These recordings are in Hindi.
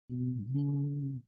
हम्म,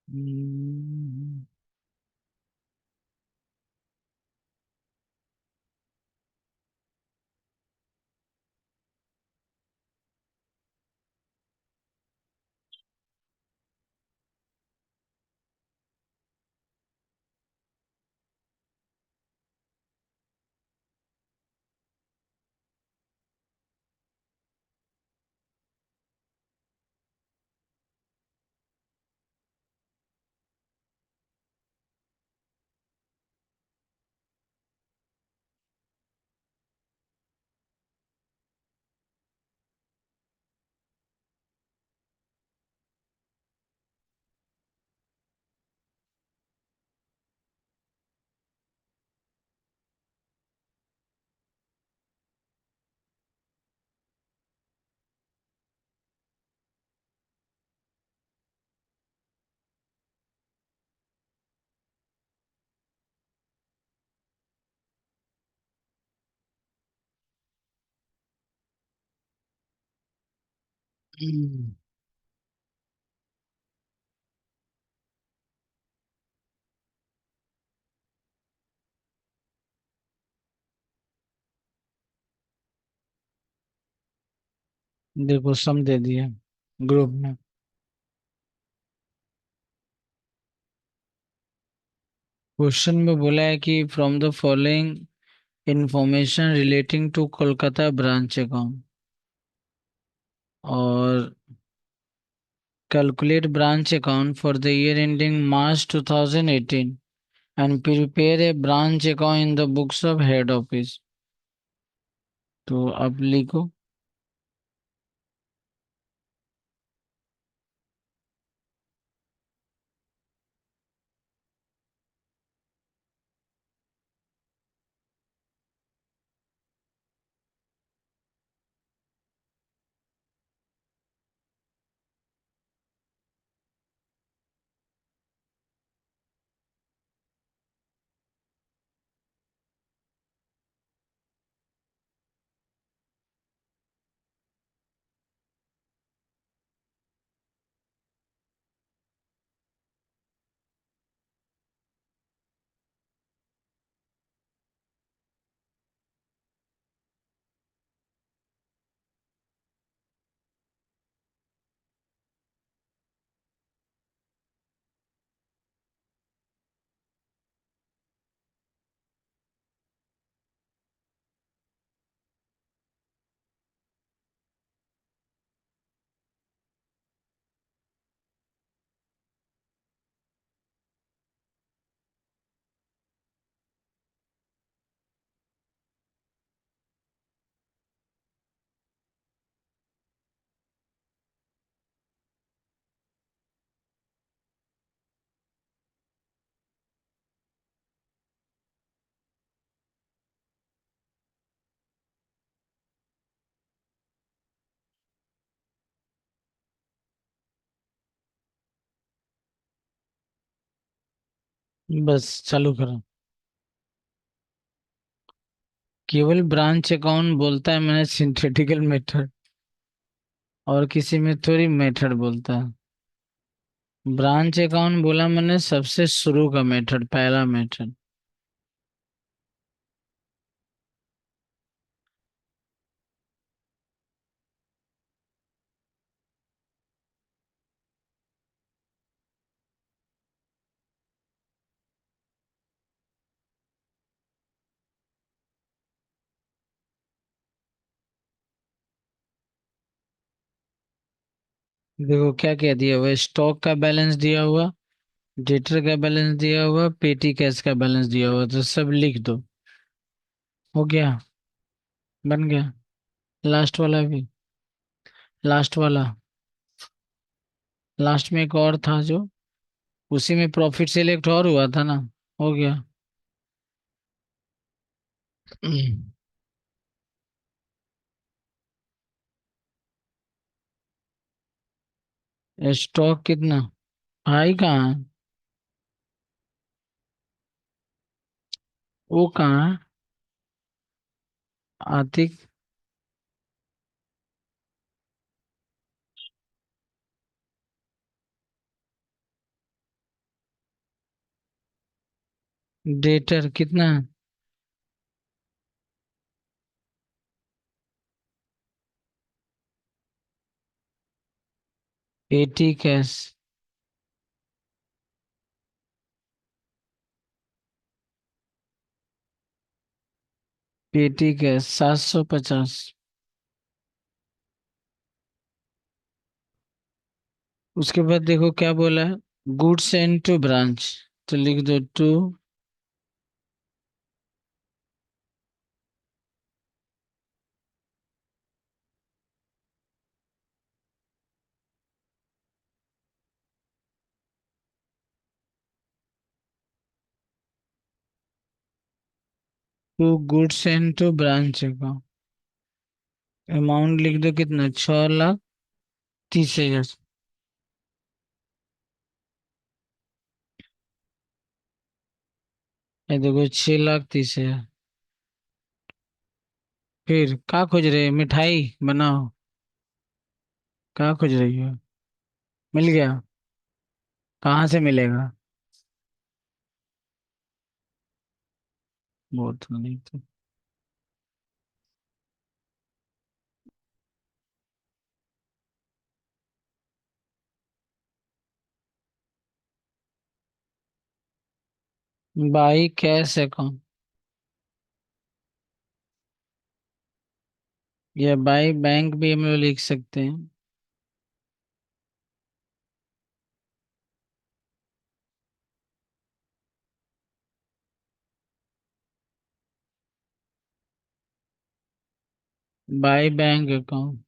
हम्म, हम्म। देखो सम दे दिया ग्रुप में। क्वेश्चन में बोला है कि from the following information relating to Kolkata branch account, और calculate branch account for the year ending March 2018 and prepare a branch account in the books of head office. तो अब लिखो। बस चालू करो। केवल ब्रांच अकाउंट बोलता है मैंने सिंथेटिकल मेथड, और किसी में थोड़ी मेथड बोलता है। ब्रांच अकाउंट बोला मैंने सबसे शुरू का मेथड, पहला मेथड। देखो क्या क्या दिया हुआ है, स्टॉक का बैलेंस दिया हुआ, डेटर का बैलेंस दिया हुआ, पेटी कैश का बैलेंस दिया हुआ, तो सब लिख दो। हो गया, बन गया। लास्ट वाला भी, लास्ट वाला, लास्ट में एक और था जो, उसी में प्रॉफिट सिलेक्ट और हुआ था ना। हो गया। स्टॉक कितना, भाई कहाँ है? वो कहाँ है? आतिक। डेटर कितना है? पेटी कैश। पेटी कैश 750। उसके बाद देखो क्या बोला है, गुड्स एंड टू ब्रांच, तो लिख दो to. To goods and to branch का अमाउंट लिख दो, कितना, 6,30,000। ये देखो 6,30,000। फिर क्या खोज रहे हैं? मिठाई बनाओ। क्या खोज रही हो? मिल गया? कहाँ से मिलेगा? बहुत नहीं तो। बाई कैश अकाउंट, या बाई बैंक भी हम लोग लिख सकते हैं। By bank account.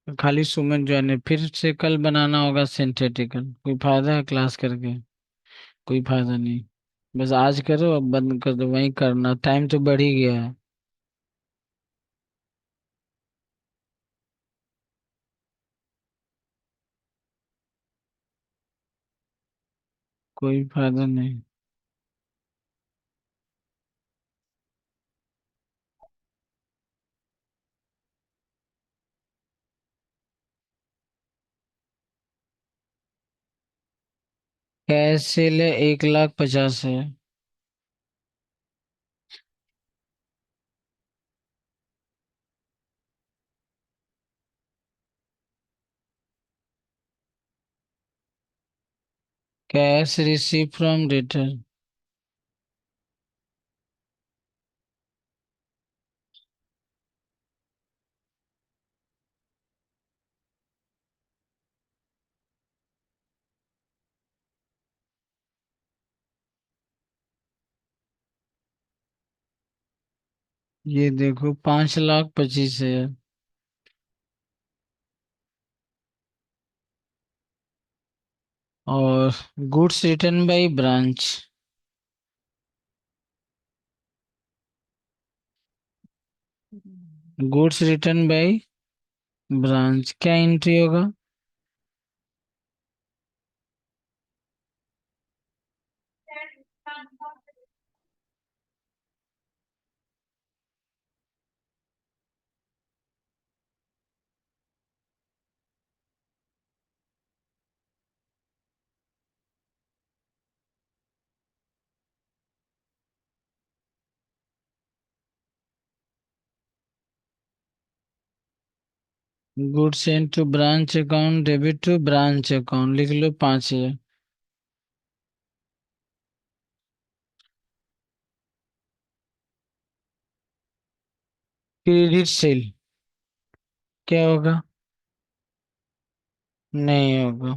खाली सुमन जो है, फिर से कल बनाना होगा सिंथेटिकल, कोई फायदा है क्लास करके? कोई फायदा नहीं। बस आज करो, अब बंद कर दो, वही करना, टाइम तो बढ़ ही गया है। कोई फायदा नहीं। कैश सेल है 1,50,000 है। Cash receive from return. ये देखो 5,25,000। और goods return by branch. Goods return by branch क्या एंट्री होगा? Goods into branch account, debit to branch account, लिख लो 5,000। क्रेडिट सेल क्या होगा? नहीं होगा।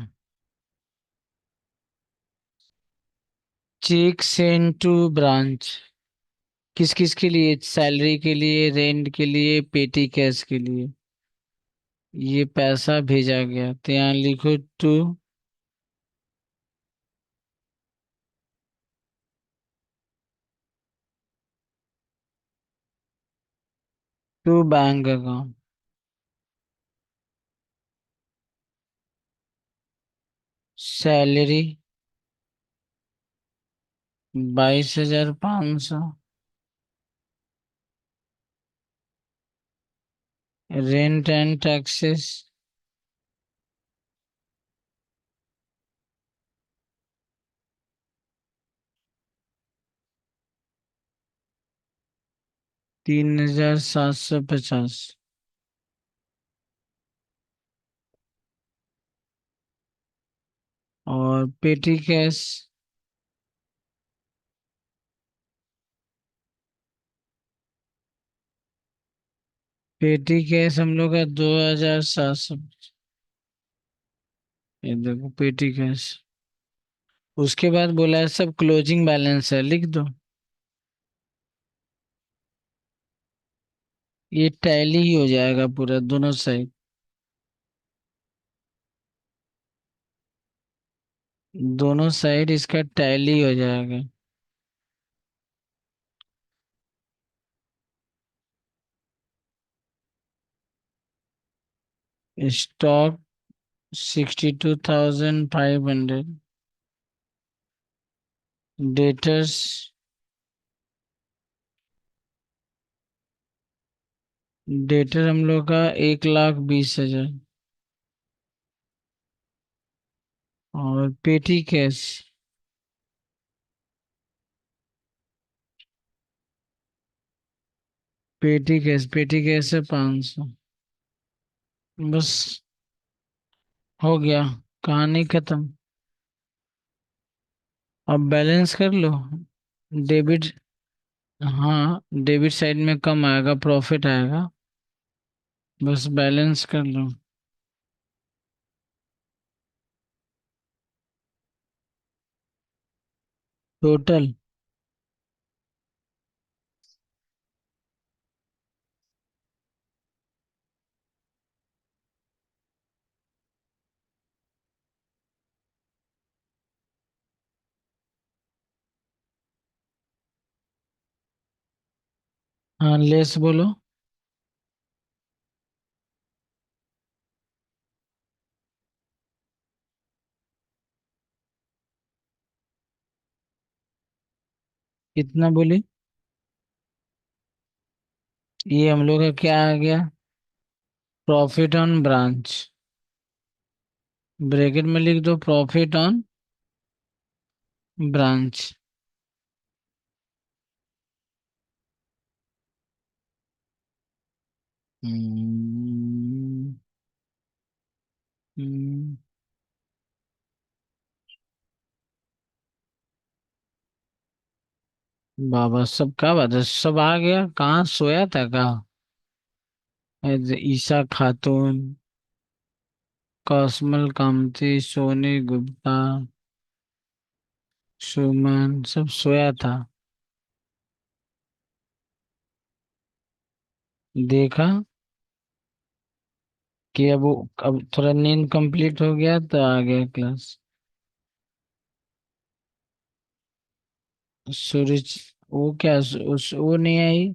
चेक सेंड टू ब्रांच, किस किस के लिए? सैलरी के लिए, रेंट के लिए, पेटी कैश के लिए। ये पैसा भेजा गया तो यहाँ लिखो to. To bank account. Salary 22,500। Rent and taxes 3,750। और पेटी कैश। पेटी कैश हम लोग का 2,700। ये देखो पेटी कैश। उसके बाद बोला है सब क्लोजिंग बैलेंस है, लिख दो। ये टैली ही हो जाएगा पूरा दोनों साइड। दोनों साइड इसका टैली हो जाएगा। स्टॉक 62,500। डेटर्स, डेटर हम लोग का 1,20,000। और पेटी कैश। पेटी कैश है 500। बस हो गया, कहानी खत्म। अब बैलेंस कर लो। डेबिट, हाँ डेबिट साइड में कम आएगा, प्रॉफिट आएगा। बस बैलेंस कर लो। टोटल। हाँ लेस बोलो। कितना बोली? ये हम लोग का क्या आ गया? Profit on branch. ब्रैकेट में लिख दो प्रॉफिट ऑन ब्रांच। हम्म, हम्म, बाबा सब क्या बात है, सब आ गया। कहाँ सोया था कहाँ? ईशा खातून, कौसमल कामती, सोनी गुप्ता, सुमन, सब सोया था। देखा कि अब थोड़ा नींद कंप्लीट हो गया तो आ गया क्लास। सूरज, वो क्या वो नहीं आई?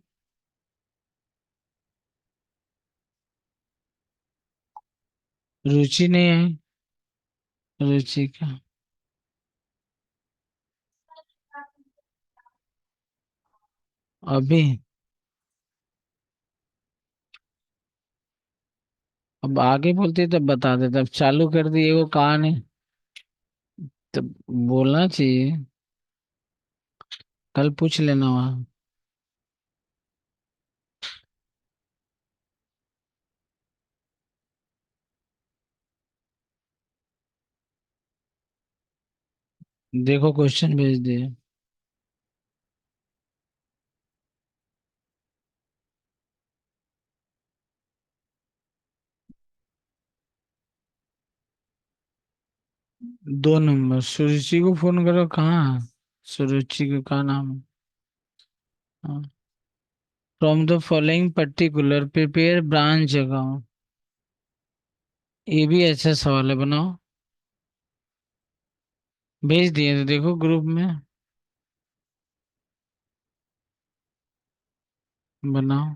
रुचि नहीं आई? रुचि का अभी। अब आगे बोलते तब बता देते, अब चालू कर दिए वो कहानी। तब बोलना चाहिए। कल पूछ लेना वहाँ। देखो क्वेश्चन भेज दिए। 2 नंबर, सुरुचि को फोन करो, कहाँ? सुरुचि को कहाँ नाम है? From the following particular prepare branch account. ये भी अच्छा सवाल है, बनाओ। भेज दिए तो देखो ग्रुप में। बनाओ।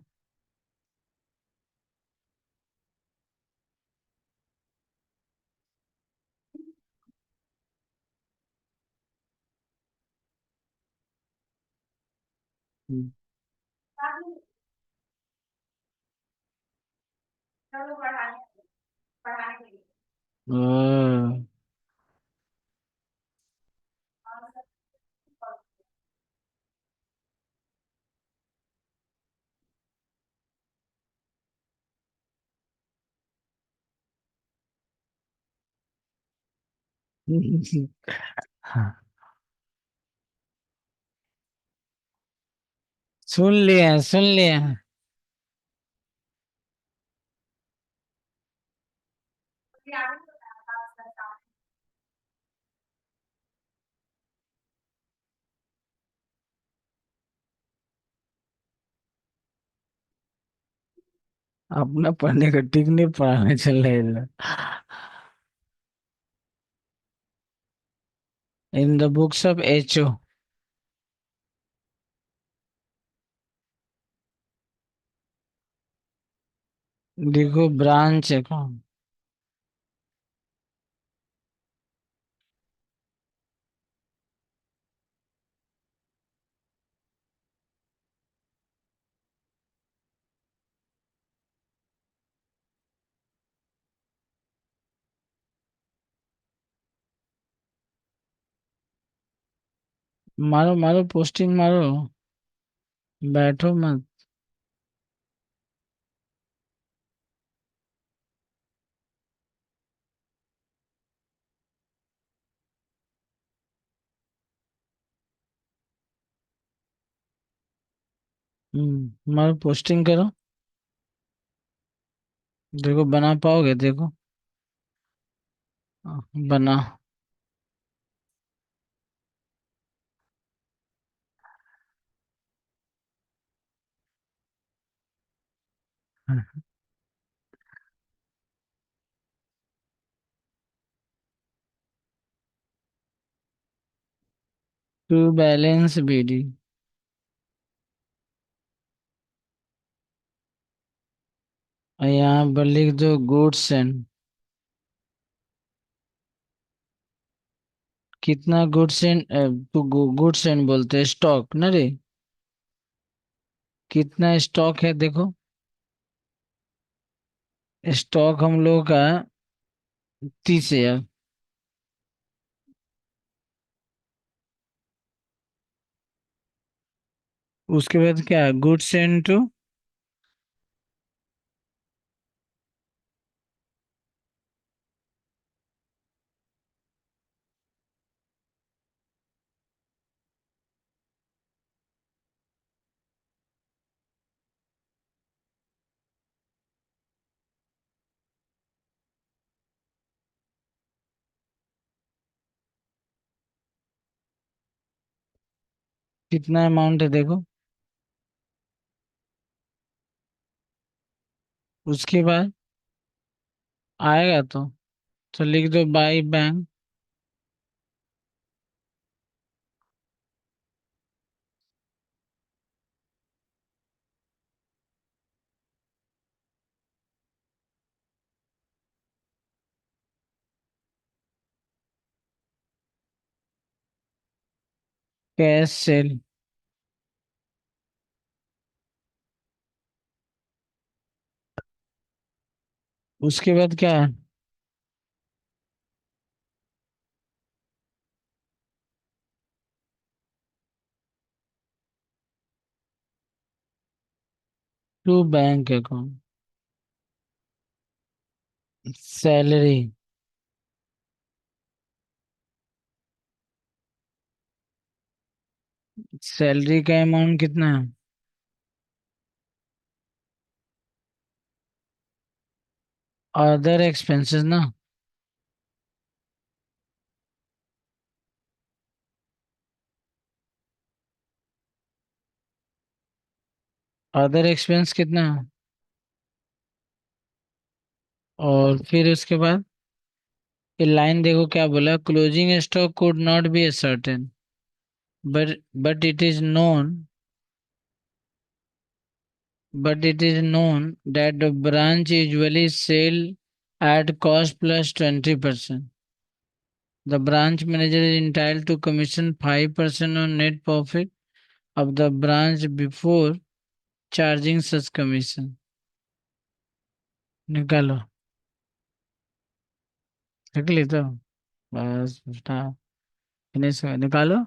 हाँ, सुन लिया सुन लिया। अपना पढ़ने का ठीक नहीं, पढ़ाने चल रहे हैं। In the books of H O. देखो ब्रांच अकाउंट। मारो मारो, पोस्टिंग मारो। बैठो मत। मारो, पोस्टिंग करो। देखो बना पाओगे, देखो। बना। To balance B D. और यहाँ पर लिख दो गुड्स एंड। कितना गुड्स एंड, तो गुड्स एंड बोलते हैं स्टॉक ना रे। कितना स्टॉक है देखो। स्टॉक हम लोग का 30,000। उसके बाद क्या, गुड्स एंड टू। कितना अमाउंट है देखो। उसके बाद आएगा तो लिख दो बाई बैंक। Cash cell. उसके बाद क्या है? To bank account. Salary. Salary का अमाउंट कितना है? अदर एक्सपेंसेस ना। अदर एक्सपेंस कितना? और फिर उसके बाद ये लाइन देखो क्या बोला, closing stock could not be certain, but it is known, that the branch usually sell at cost plus 20%. The branch manager is entitled to commission 5% on net profit of the branch before charging such commission. निकालो। निकली तो बस बेटा, फिनिश निकालो।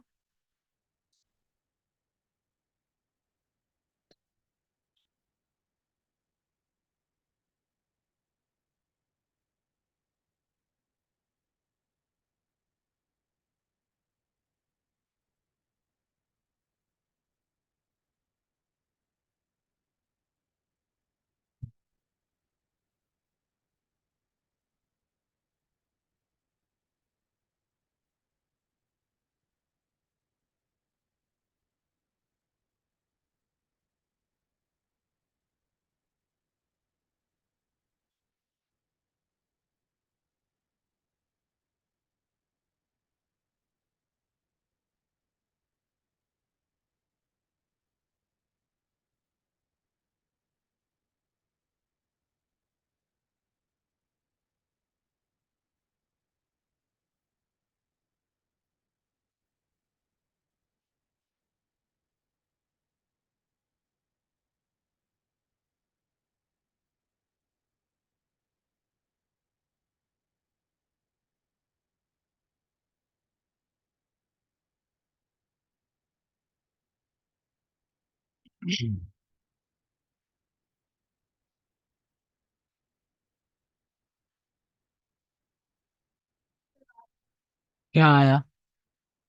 क्या आया?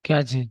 क्या चीज?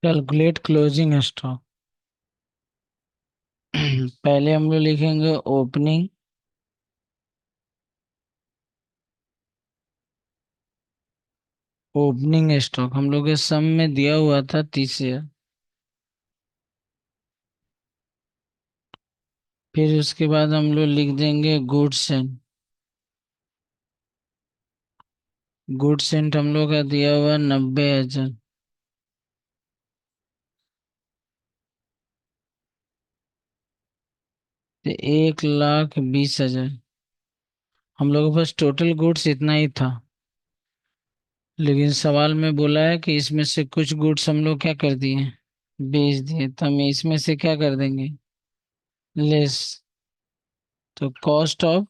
Calculate closing stock. पहले हम लोग लिखेंगे ओपनिंग, स्टॉक हम लोग के सम में दिया हुआ था 30,000। फिर उसके बाद हम लोग लिख देंगे गुड सेंट हम लोग का दिया हुआ 90,000। तो 1,20,000। हम लोगों के पास टोटल गुड्स इतना ही था, लेकिन सवाल में बोला है कि इसमें से कुछ गुड्स हम लोग क्या कर दिए, बेच दिए, तो हम इसमें से क्या कर देंगे, लेस। तो कॉस्ट ऑफ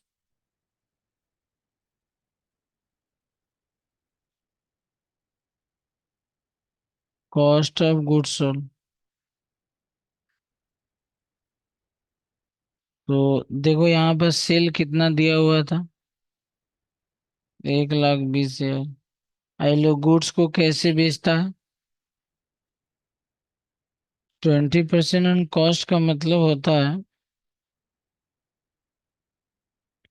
गुड्स सोल्ड। तो देखो यहाँ पर सेल कितना दिया हुआ था, 1,20,000। आई लोग गुड्स को कैसे बेचता है, 20% ऑन कॉस्ट का मतलब होता है,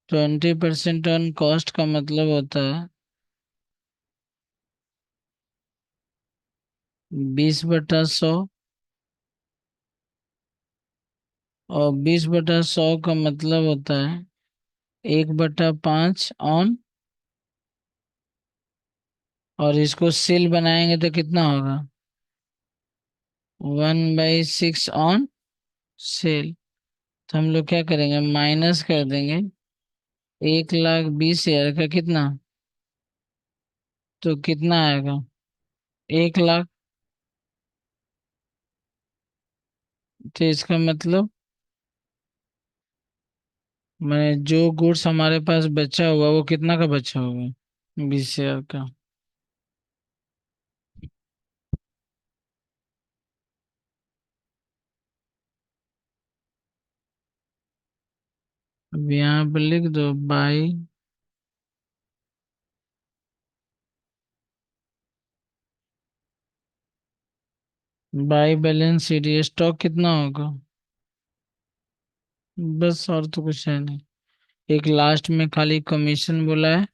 20% ऑन कॉस्ट का मतलब होता है 20/100। और 20/100 का मतलब होता है 1/5 ऑन। और इसको सेल बनाएंगे तो कितना होगा, 1/6 ऑन सेल। तो हम लोग क्या करेंगे, माइनस कर देंगे 1,20,000 का कितना, तो कितना आएगा, 1,00,000। तो इसका मतलब मैं जो गुड्स हमारे पास बचा हुआ वो कितना का बचा हुआ, 20,000 का। अब यहाँ पर लिख दो बाई। बाई बैलेंस शीट, ये स्टॉक कितना होगा? बस, और तो कुछ है नहीं। एक लास्ट में खाली कमीशन बोला है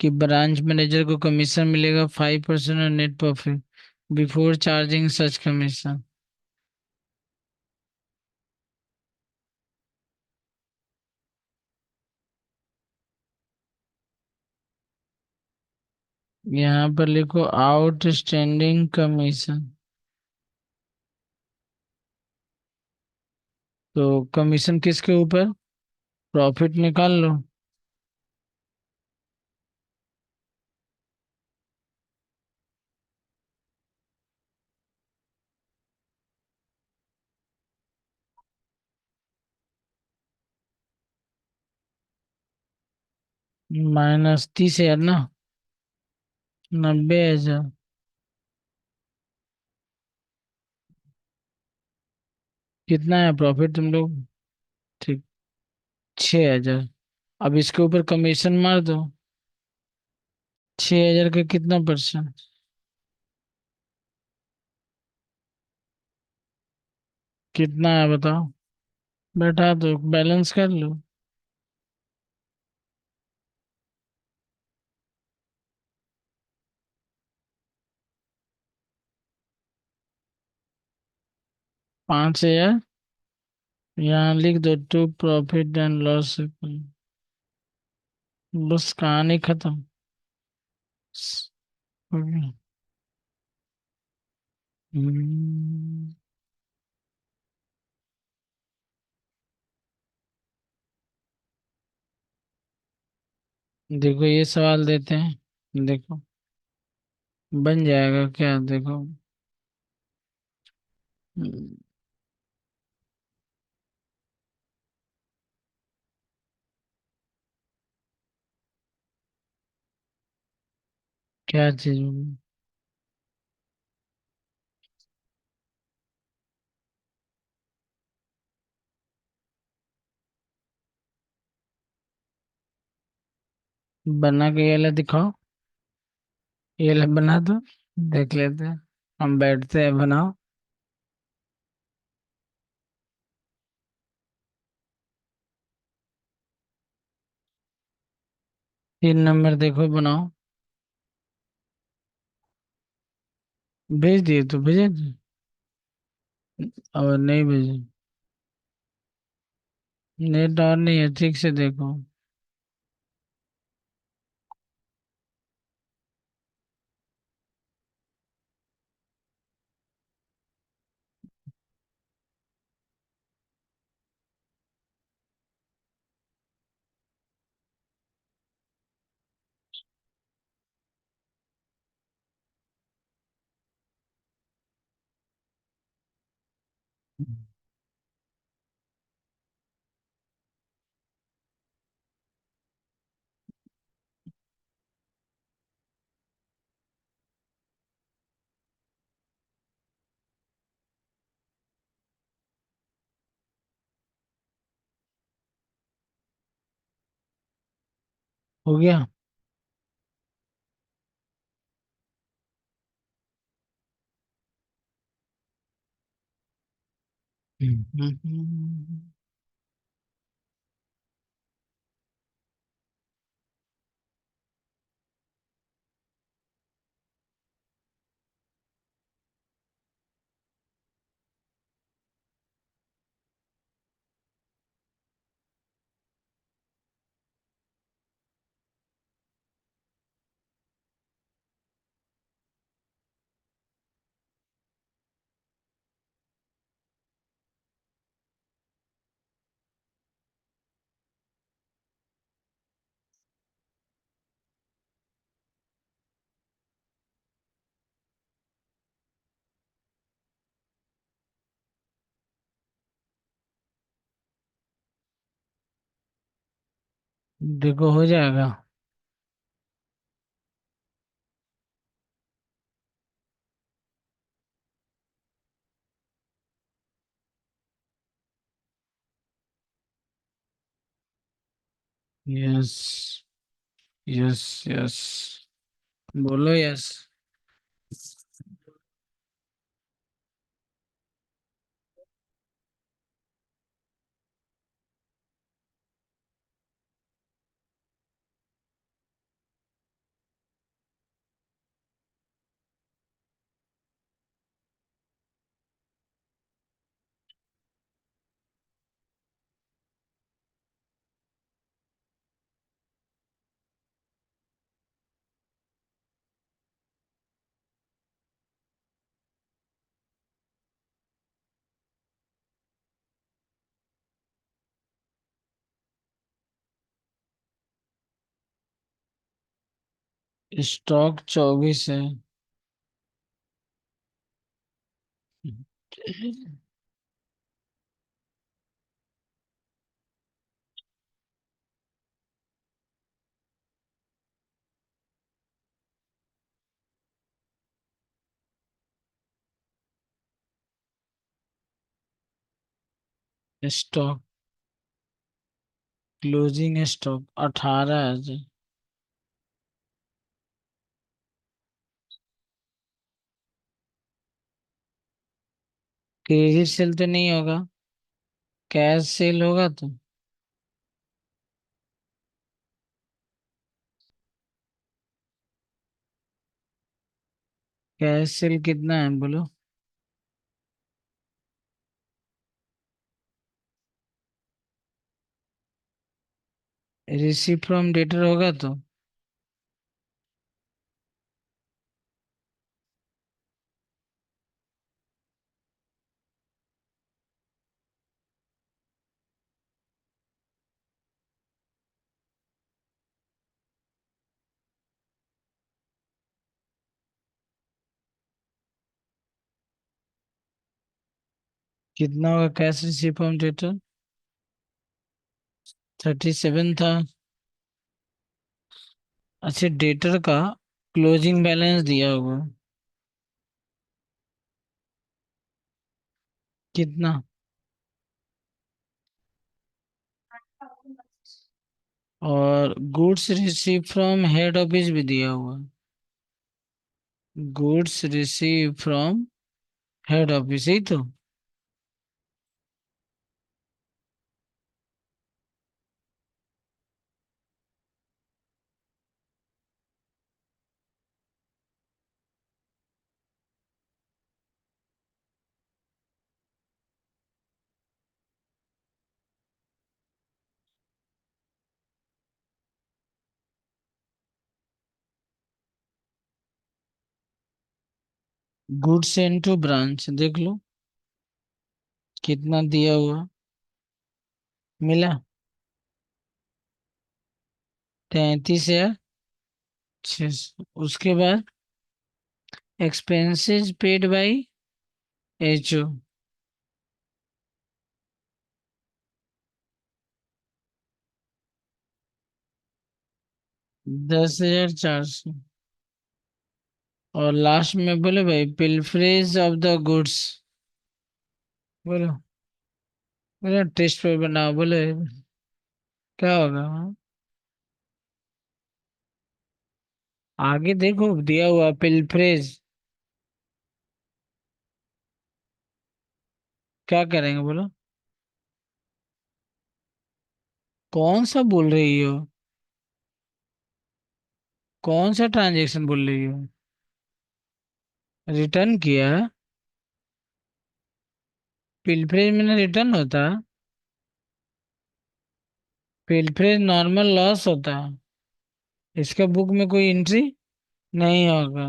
कि ब्रांच मैनेजर को कमीशन मिलेगा 5% और नेट प्रॉफिट बिफोर चार्जिंग सच कमीशन। यहाँ पर लिखो आउटस्टैंडिंग कमीशन। तो कमीशन किसके ऊपर? प्रॉफिट निकाल लो। -30,000 ना? 90,000। कितना है प्रॉफिट तुम लोग? ठीक, 6,000। अब इसके ऊपर कमीशन मार दो। 6,000 का कितना परसेंट? कितना है बताओ? बैठा दो, बैलेंस कर लो। 5,000। यहाँ लिख दो टू प्रॉफिट एंड लॉस। बस कहानी खत्म। हो गया। हम्म, देखो ये सवाल देते हैं, देखो बन जाएगा क्या, देखो। हम्म, क्या चीज होगी? बना के ये ला दिखाओ। ये ला बना दो, देख लेते हैं। हम बैठते हैं, बनाओ। 3 नंबर देखो, बनाओ। भेज दिए तो भेजे थे। और नहीं भेजे? नेट और नहीं है, ठीक से देखो। हो गया। देखो हो जाएगा। यस, यस, यस, बोलो यस। स्टॉक 24 है। स्टॉक क्लोजिंग स्टॉक 18 है जी। क्रेडिट सेल तो नहीं होगा, कैश सेल होगा तो। कैश सेल कितना है बोलो। रिसीव फ्रॉम डेटर होगा तो। कितना होगा कैश रिसीव फ्रॉम डेटर? 37 था। अच्छा, डेटर का क्लोजिंग बैलेंस दिया होगा। कितना? और goods receive from head office भी दिया हुआ। Goods receive from head office ही तो। गुड्स सेंड टू ब्रांच देख लो कितना दिया हुआ। मिला 33 है। 600। उसके बाद एक्सपेंसेस पेड बाई एचओ। 10,400। और लास्ट में बोले भाई पिलफरेज ऑफ द गुड्स। बोलो, बोलो टेस्ट पे बनाओ बोले। क्या होगा हाँ? आगे देखो दिया हुआ पिलफरेज। क्या करेंगे बोलो। कौन सा बोल रही हो? कौन सा ट्रांजेक्शन बोल रही हो? रिटर्न किया? पिलफरेज में रिटर्न होता? पिलफरेज नॉर्मल लॉस होता है। इसका बुक में कोई एंट्री नहीं होगा।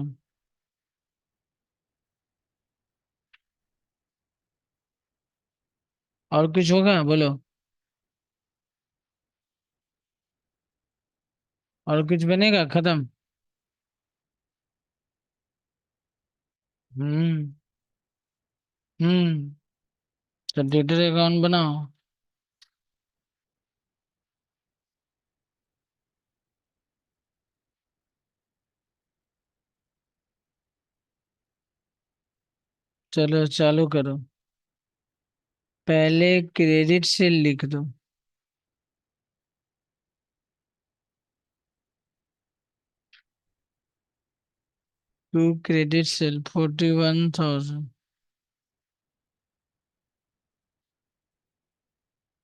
और कुछ होगा बोलो। और कुछ बनेगा खत्म। हम्म। हम्म। तो डेटर अकाउंट बनाओ। चलो चालू करो। पहले क्रेडिट से लिख दो। To credit sale 41,000।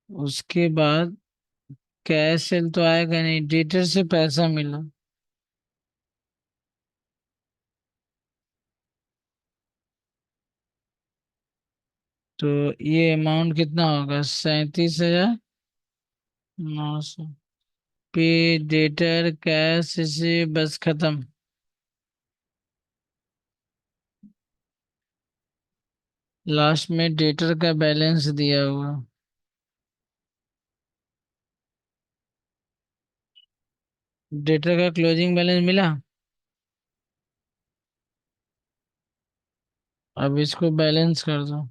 उसके बाद कैश सेल तो आएगा नहीं, डेटर से पैसा मिला। तो ये अमाउंट कितना होगा? 37,900। पे डेटर कैश से बस खत्म। लास्ट में डेटर का बैलेंस दिया हुआ। डेटर का क्लोजिंग बैलेंस मिला। अब इसको बैलेंस कर दो।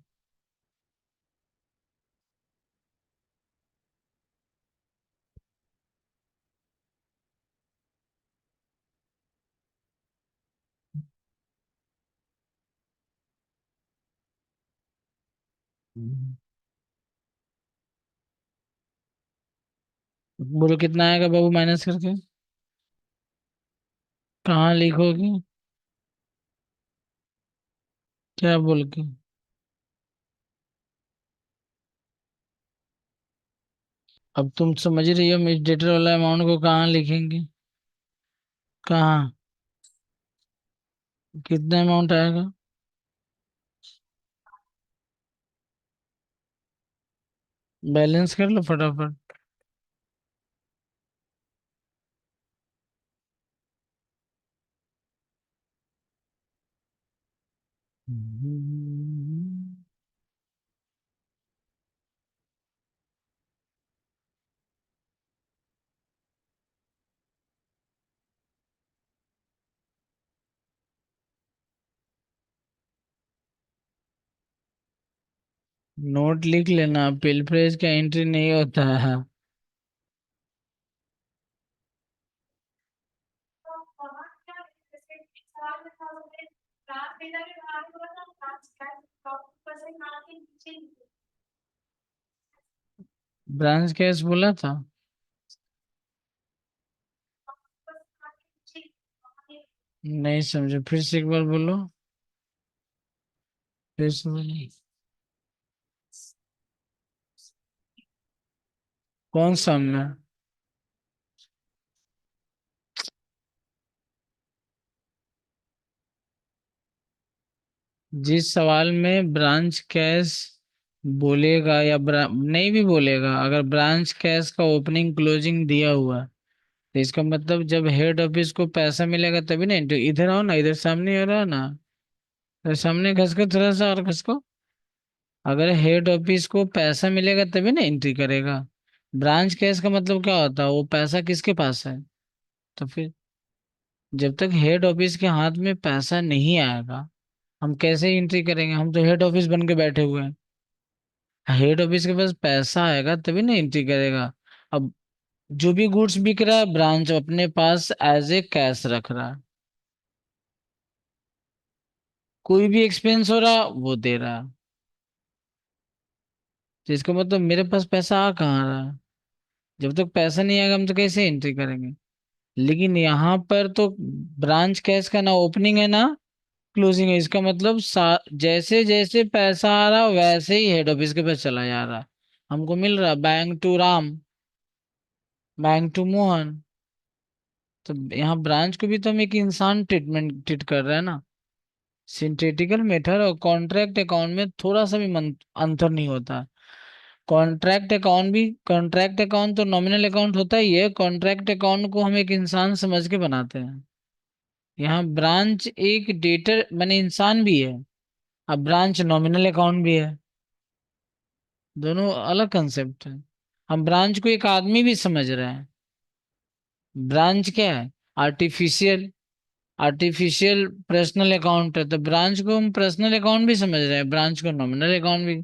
बोलो कितना आएगा बाबू माइनस करके। कहाँ लिखोगे? क्या बोल के? अब तुम समझ रही हो मिस डेटर वाला अमाउंट को कहाँ लिखेंगे? कहाँ? कितना अमाउंट आएगा? बैलेंस कर लो फटाफट। नोट लिख लेना, बिल प्राइस का एंट्री नहीं होता है। ब्रांच कैश बोला था। नहीं समझे, फिर से एक बार बोलो। फिर से बोलो। कौन सा में? जिस सवाल में ब्रांच कैश बोलेगा या नहीं भी बोलेगा, अगर ब्रांच कैश का ओपनिंग क्लोजिंग दिया हुआ है, तो इसका मतलब जब हेड ऑफिस को पैसा मिलेगा तभी ना। तो इधर आओ ना, इधर सामने हो रहा है ना। इधर सामने घसको थोड़ा सा और घसको। अगर हेड ऑफिस को पैसा मिलेगा तभी ना एंट्री करेगा। ब्रांच कैश का मतलब क्या होता है? वो पैसा किसके पास है? तो फिर जब तक हेड ऑफिस के हाथ में पैसा नहीं आएगा, हम कैसे एंट्री करेंगे? हम तो हेड ऑफिस बन के बैठे हुए हैं। हेड ऑफिस के पास पैसा आएगा तभी ना एंट्री करेगा। अब जो भी गुड्स बिक रहा है, ब्रांच अपने पास एज ए कैश रख रहा है। कोई भी एक्सपेंस हो रहा वो दे रहा है। तो इसका मतलब मेरे पास पैसा आ कहाँ रहा है? जब तक पैसा नहीं आएगा हम तो कैसे एंट्री करेंगे? लेकिन यहाँ पर तो ब्रांच कैश का ना ओपनिंग है ना क्लोजिंग है। इसका मतलब जैसे जैसे पैसा आ रहा वैसे ही हेड ऑफिस के पास चला जा रहा। हमको मिल रहा bank to Ram, bank to Mohan. तो यहाँ ब्रांच को भी तो हम एक इंसान ट्रीटमेंट ट्रीट कर रहे हैं ना। सिंथेटिकल मेथड और कॉन्ट्रैक्ट अकाउंट में थोड़ा सा भी अंतर नहीं होता। कॉन्ट्रैक्ट अकाउंट तो नॉमिनल अकाउंट होता ही है। कॉन्ट्रैक्ट अकाउंट को हम एक इंसान समझ के बनाते हैं। यहाँ ब्रांच एक डेटर माने इंसान भी है, अब ब्रांच नॉमिनल अकाउंट भी है। दोनों अलग कंसेप्ट है। हम ब्रांच को एक आदमी भी समझ रहे हैं। ब्रांच क्या है? आर्टिफिशियल आर्टिफिशियल पर्सनल अकाउंट है। तो ब्रांच को हम पर्सनल अकाउंट भी समझ रहे हैं, ब्रांच को नॉमिनल अकाउंट भी।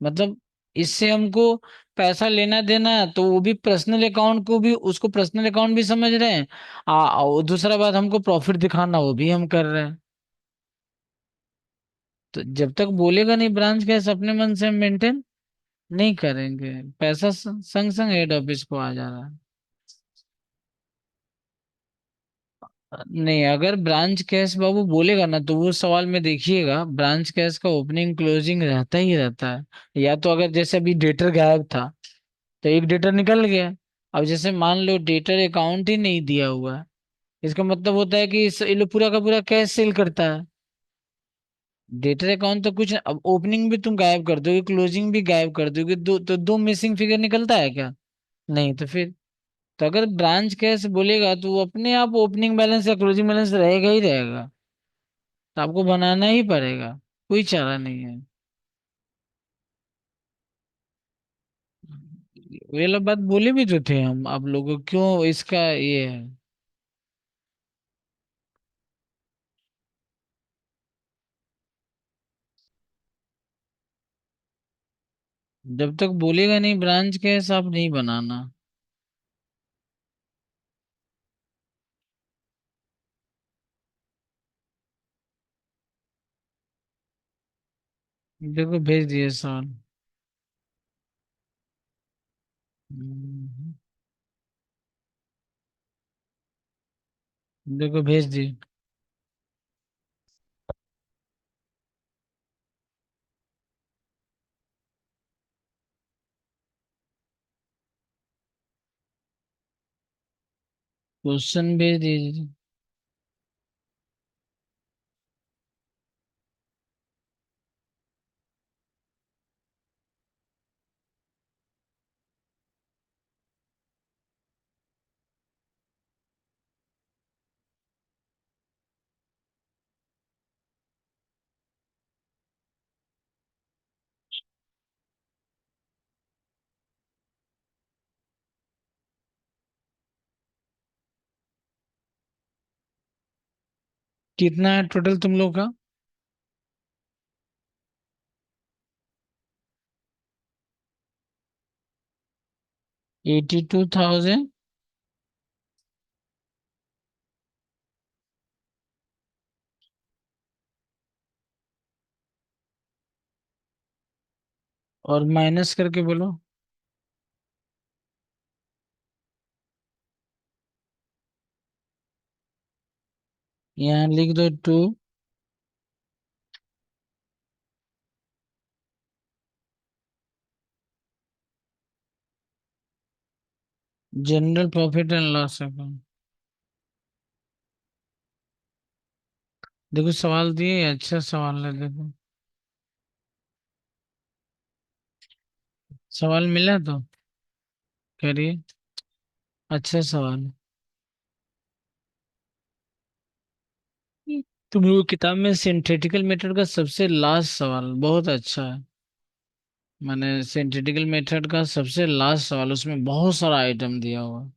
मतलब इससे हमको पैसा लेना देना है तो वो भी पर्सनल अकाउंट को भी, उसको पर्सनल अकाउंट भी समझ रहे हैं। और दूसरा बात, हमको प्रॉफिट दिखाना वो भी हम कर रहे हैं। तो जब तक बोलेगा नहीं ब्रांच कैसे, अपने मन से मेंटेन नहीं करेंगे। पैसा संग संग हेड ऑफिस को आ जा रहा है। नहीं, अगर ब्रांच कैश बाबू बोलेगा ना तो वो सवाल में देखिएगा, ब्रांच कैश का ओपनिंग क्लोजिंग रहता ही रहता है। या तो अगर जैसे अभी डेटर गायब था तो एक डेटर निकल गया। अब जैसे मान लो डेटर अकाउंट ही नहीं दिया हुआ है, इसका मतलब होता है कि ये लोग पूरा का पूरा कैश सेल करता है। डेटर अकाउंट तो कुछ, अब ओपनिंग भी तुम गायब कर दोगे, क्लोजिंग भी गायब कर दोगे, दो मिसिंग फिगर निकलता है क्या? नहीं तो फिर, तो अगर ब्रांच कैश बोलेगा तो वो अपने आप ओपनिंग बैलेंस या क्लोजिंग बैलेंस रहेगा ही रहेगा। तो आपको बनाना ही पड़ेगा, कोई चारा नहीं है। ये लोग बात बोले भी तो थे हम आप लोगों को, क्यों इसका ये है। जब तक बोलेगा नहीं ब्रांच कैश, आप नहीं बनाना। देखो भेज दिए सवाल। हम्म, देखो भेज दिए। क्वेश्चन भेज दीजिए। कितना है टोटल तुम लोग का? 82,000। और माइनस करके बोलो। यहाँ लिख दो 2। General profit and loss account. देखो सवाल दिए, अच्छा सवाल है देखो। सवाल मिला तो करिए। अच्छा सवाल है। तुम लोग किताब में सिंथेटिकल मेथड का सबसे लास्ट सवाल बहुत अच्छा है। मैंने सिंथेटिकल मेथड का सबसे लास्ट सवाल, उसमें बहुत सारा आइटम दिया हुआ है।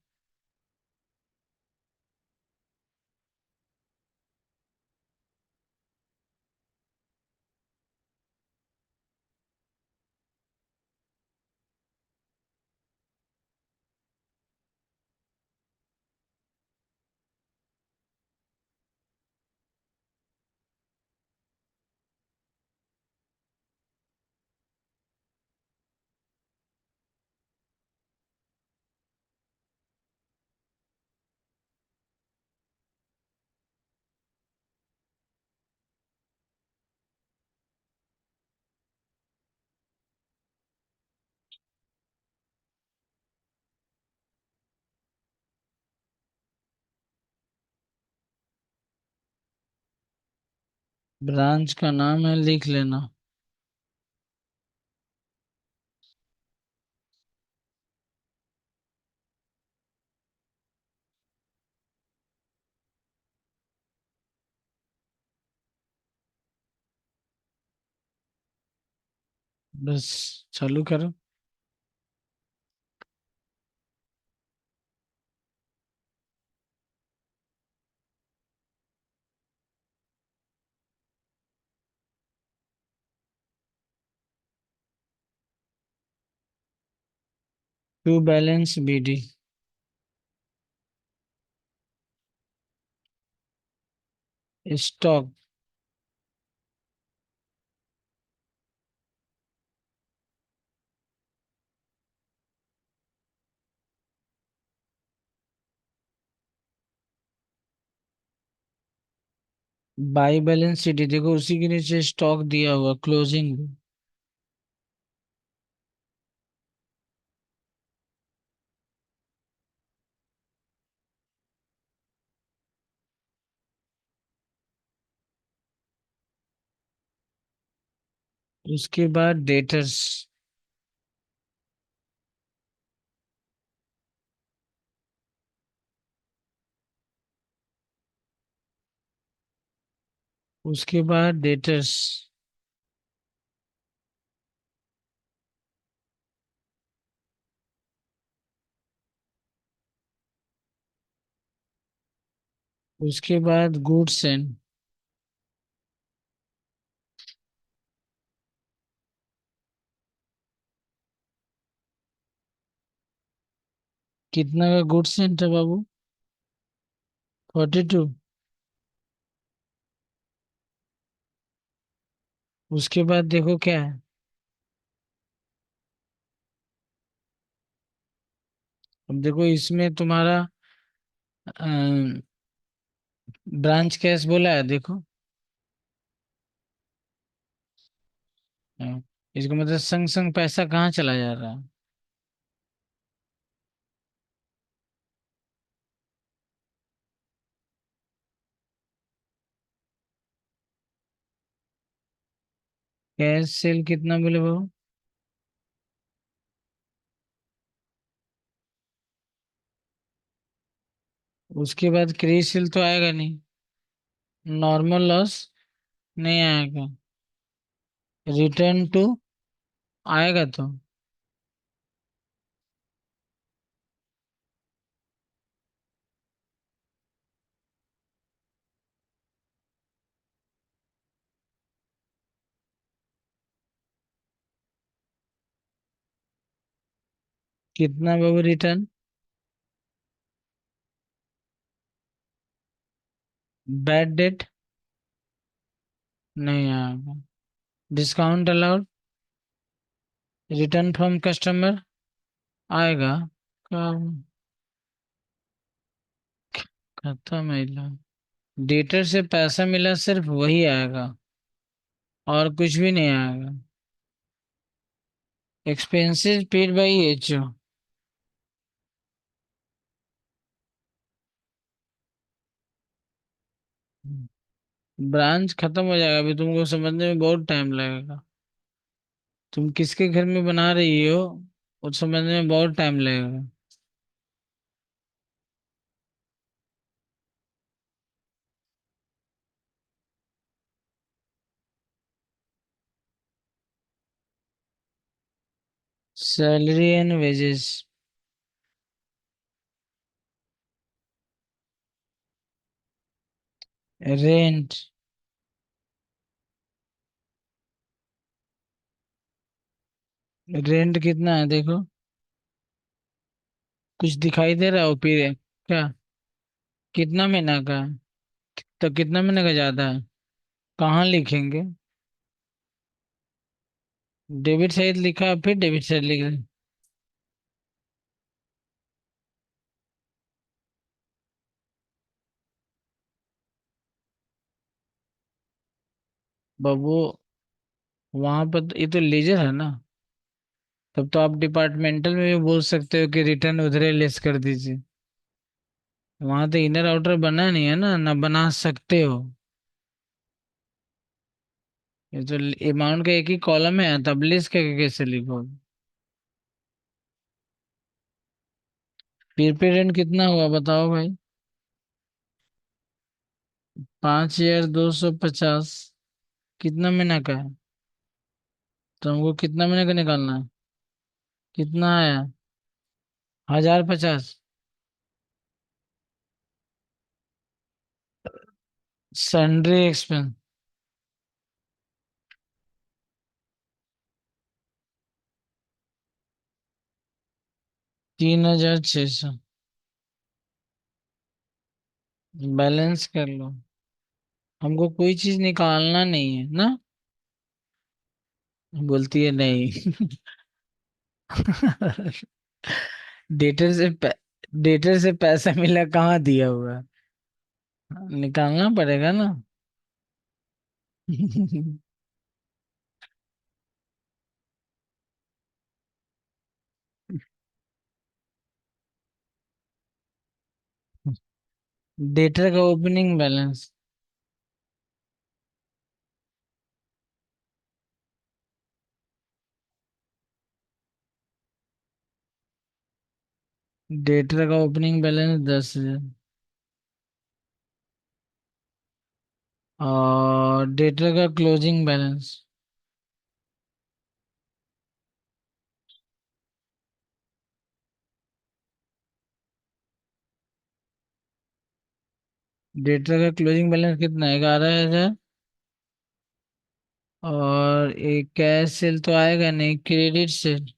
ब्रांच का नाम है, लिख लेना। बस चालू करो। To balance B D. Stock. By balance sheet देखो, उसी के नीचे स्टॉक दिया हुआ क्लोजिंग। उसके बाद डेटर्स। उसके बाद डेटर्स। उसके बाद गुड्स एंड। कितना का गुड्स एंड था बाबू? 42। उसके बाद देखो क्या है। अब देखो इसमें तुम्हारा ब्रांच कैश बोला है, देखो। हाँ, इसका मतलब संग संग पैसा कहाँ चला जा रहा है? कैश सेल कितना बोले बाबू? उसके बाद क्रेडिट सेल तो आएगा नहीं। नॉर्मल लॉस नहीं आएगा। रिटर्न टू आएगा तो। कितना बाबू रिटर्न? बैड डेट नहीं आएगा। Discount allowed. Return from customer आएगा। काम खत्म है लो। डेटर से पैसा मिला सिर्फ वही आएगा, और कुछ भी नहीं आएगा। Expenses paid by HO. Branch खत्म हो जाएगा, अभी तुमको समझने में बहुत टाइम लगेगा। तुम किसके घर में बना रही हो, वो समझने में बहुत टाइम लगेगा। Salary and wages. Rent. Rent कितना है देखो। कुछ दिखाई दे रहा है फिर? क्या? कितना महीना का है? तो कितना महीने का ज्यादा है? कहाँ लिखेंगे? डेबिट साइड लिखा फिर डेबिट साइड लिखा। बाबू वहां पर ये तो लेजर है ना। तब तो आप डिपार्टमेंटल में भी बोल सकते हो कि रिटर्न उधरे लेस कर दीजिए। वहां तो इनर आउटर बना नहीं है ना, ना बना सकते हो। ये तो अमाउंट का एक ही कॉलम है, तब लेस करके कैसे लिखोगे? प्रीपेड कितना हुआ बताओ भाई? 5250। कितना महीना का है? तो हमको कितना महीने का निकालना है? कितना आया? 1050। Sundry expense. 3600। बैलेंस कर लो। हमको कोई चीज निकालना नहीं है ना। बोलती है नहीं। डेटर से डेटर से पैसा मिला कहाँ दिया हुआ है? निकालना पड़ेगा ना। डेटर का ओपनिंग बैलेंस। डेटर का ओपनिंग बैलेंस 10,000। और डेटर का क्लोजिंग बैलेंस। डेटर का क्लोजिंग बैलेंस कितना है? 11,000। और एक कैश सेल तो आएगा नहीं, क्रेडिट सेल।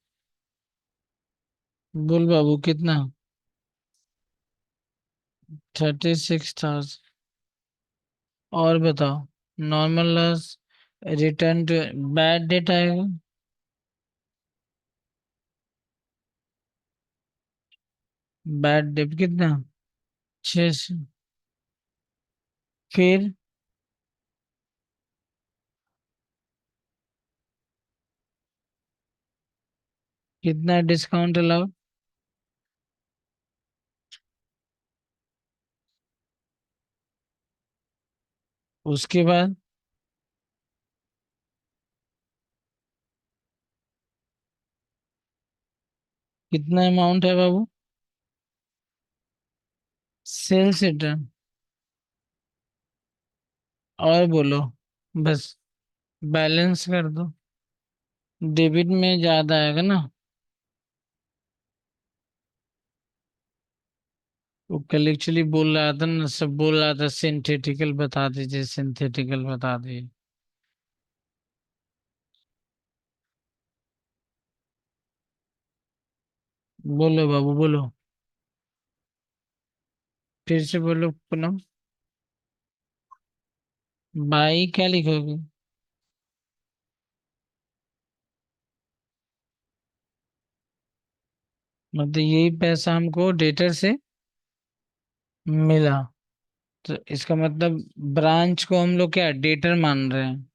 बोल बाबू कितना? 36,000। और बताओ। Normal loss. Return to bad debt आएगा। बैड डेट कितना? 600। फिर कितना डिस्काउंट अलाउ? उसके बाद कितना अमाउंट है बाबू? Sales return. और बोलो। बस बैलेंस कर दो। डेबिट में ज्यादा आएगा ना। वो कल एक्चुअली बोल रहा था ना, सब बोल रहा था सिंथेटिकल बता दीजिए, सिंथेटिकल बता दीजिए। बोलो बाबू बोलो। फिर से बोलो पूनम। बाई क्या लिखोगे? मतलब यही पैसा हमको डेटर से मिला। तो इसका मतलब ब्रांच को हम लोग क्या डेटर मान रहे हैं?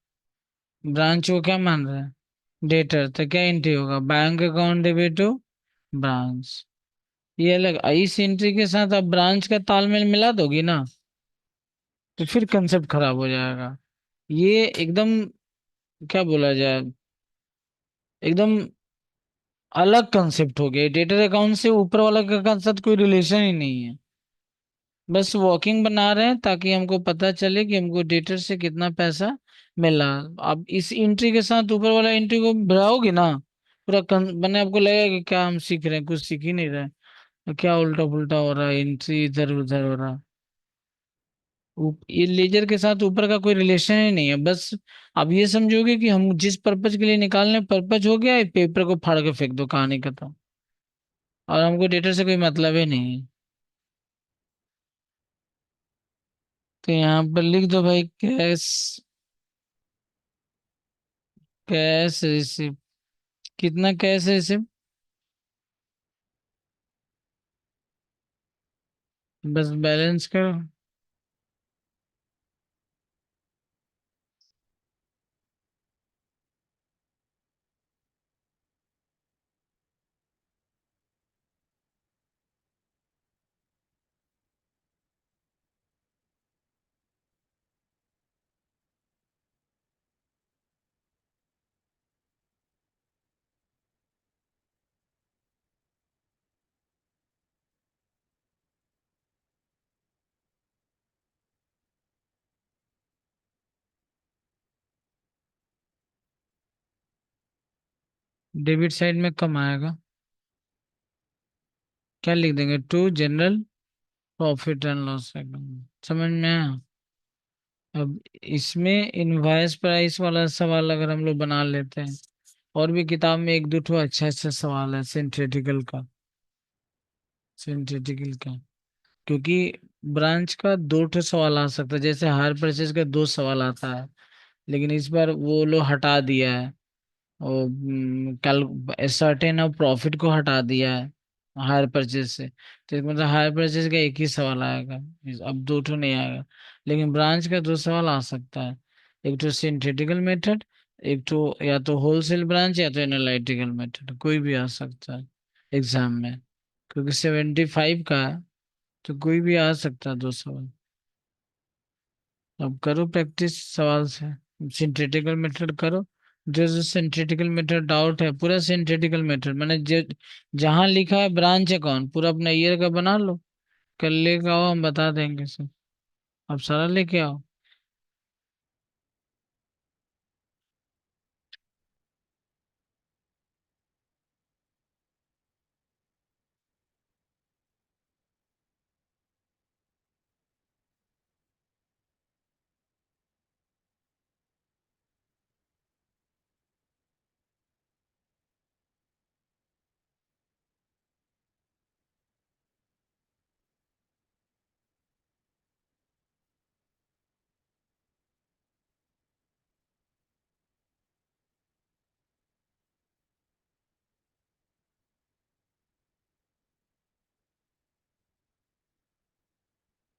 ब्रांच को क्या मान रहे हैं? डेटर। तो क्या एंट्री होगा? Bank account debit to branch. ये अलग, इस एंट्री के साथ अब ब्रांच का तालमेल मिला दोगी ना, तो फिर कंसेप्ट खराब हो जाएगा। ये एकदम, क्या बोला जाए, एकदम अलग कंसेप्ट हो गया। डेटर अकाउंट से ऊपर वाला का साथ कोई रिलेशन ही नहीं है। बस वॉकिंग बना रहे हैं ताकि हमको पता चले कि हमको डेटर से कितना पैसा मिला। अब इस एंट्री के साथ ऊपर वाला एंट्री को बढ़ाओगे ना, पूरा मैंने आपको लगेगा कि क्या हम सीख रहे हैं, कुछ सीख ही नहीं रहे हैं। तो क्या उल्टा पुल्टा हो रहा है, एंट्री इधर उधर हो रहा है। ये लेजर के साथ ऊपर का कोई रिलेशन ही नहीं है। बस आप ये समझोगे कि हम जिस पर्पज के लिए निकालने, पर्पज हो गया है, पेपर को फाड़ के फेंक दो, कहानी खत्म। और हमको डेटर से कोई मतलब ही नहीं है। तो यहाँ पर लिख दो भाई, कैश, कैश रिसिप्ट। कितना कैश रिसिप्ट? बस बैलेंस करो। डेबिट साइड में कम आएगा। क्या लिख देंगे? To general profit and loss account. समझ में आया? अब इसमें इनवॉइस प्राइस वाला सवाल अगर हम लोग बना लेते हैं, और भी किताब में एक दो ठो अच्छा अच्छा सवाल है सिंथेटिकल का। सिंथेटिकल का, क्योंकि ब्रांच का दो ठो सवाल आ सकता है, जैसे हायर परचेज का दो सवाल आता है, लेकिन इस बार वो लोग हटा दिया है। वो कल सर्टेन ऑफ प्रॉफिट को हटा दिया है हायर परचेज से। तो इसका मतलब हायर परचेज का एक ही सवाल आएगा। अब दो ठो नहीं आएगा, लेकिन ब्रांच का दो सवाल आ सकता है। एक तो सिंथेटिकल मेथड, एक तो या तो होलसेल ब्रांच या तो एनालिटिकल मेथड, कोई भी आ सकता है एग्जाम में, क्योंकि 75 का है, तो कोई भी आ सकता है 2 सवाल। अब करो प्रैक्टिस सवाल से, सिंथेटिकल मेथड करो। जो जो सिंथेटिकल मेथड डाउट है, पूरा सिंथेटिकल मेथड मैंने जो जहाँ लिखा है ब्रांच अकाउंट, पूरा अपना ईयर का बना लो, कल लेके आओ हम बता देंगे सब। अब सारा लेके आओ।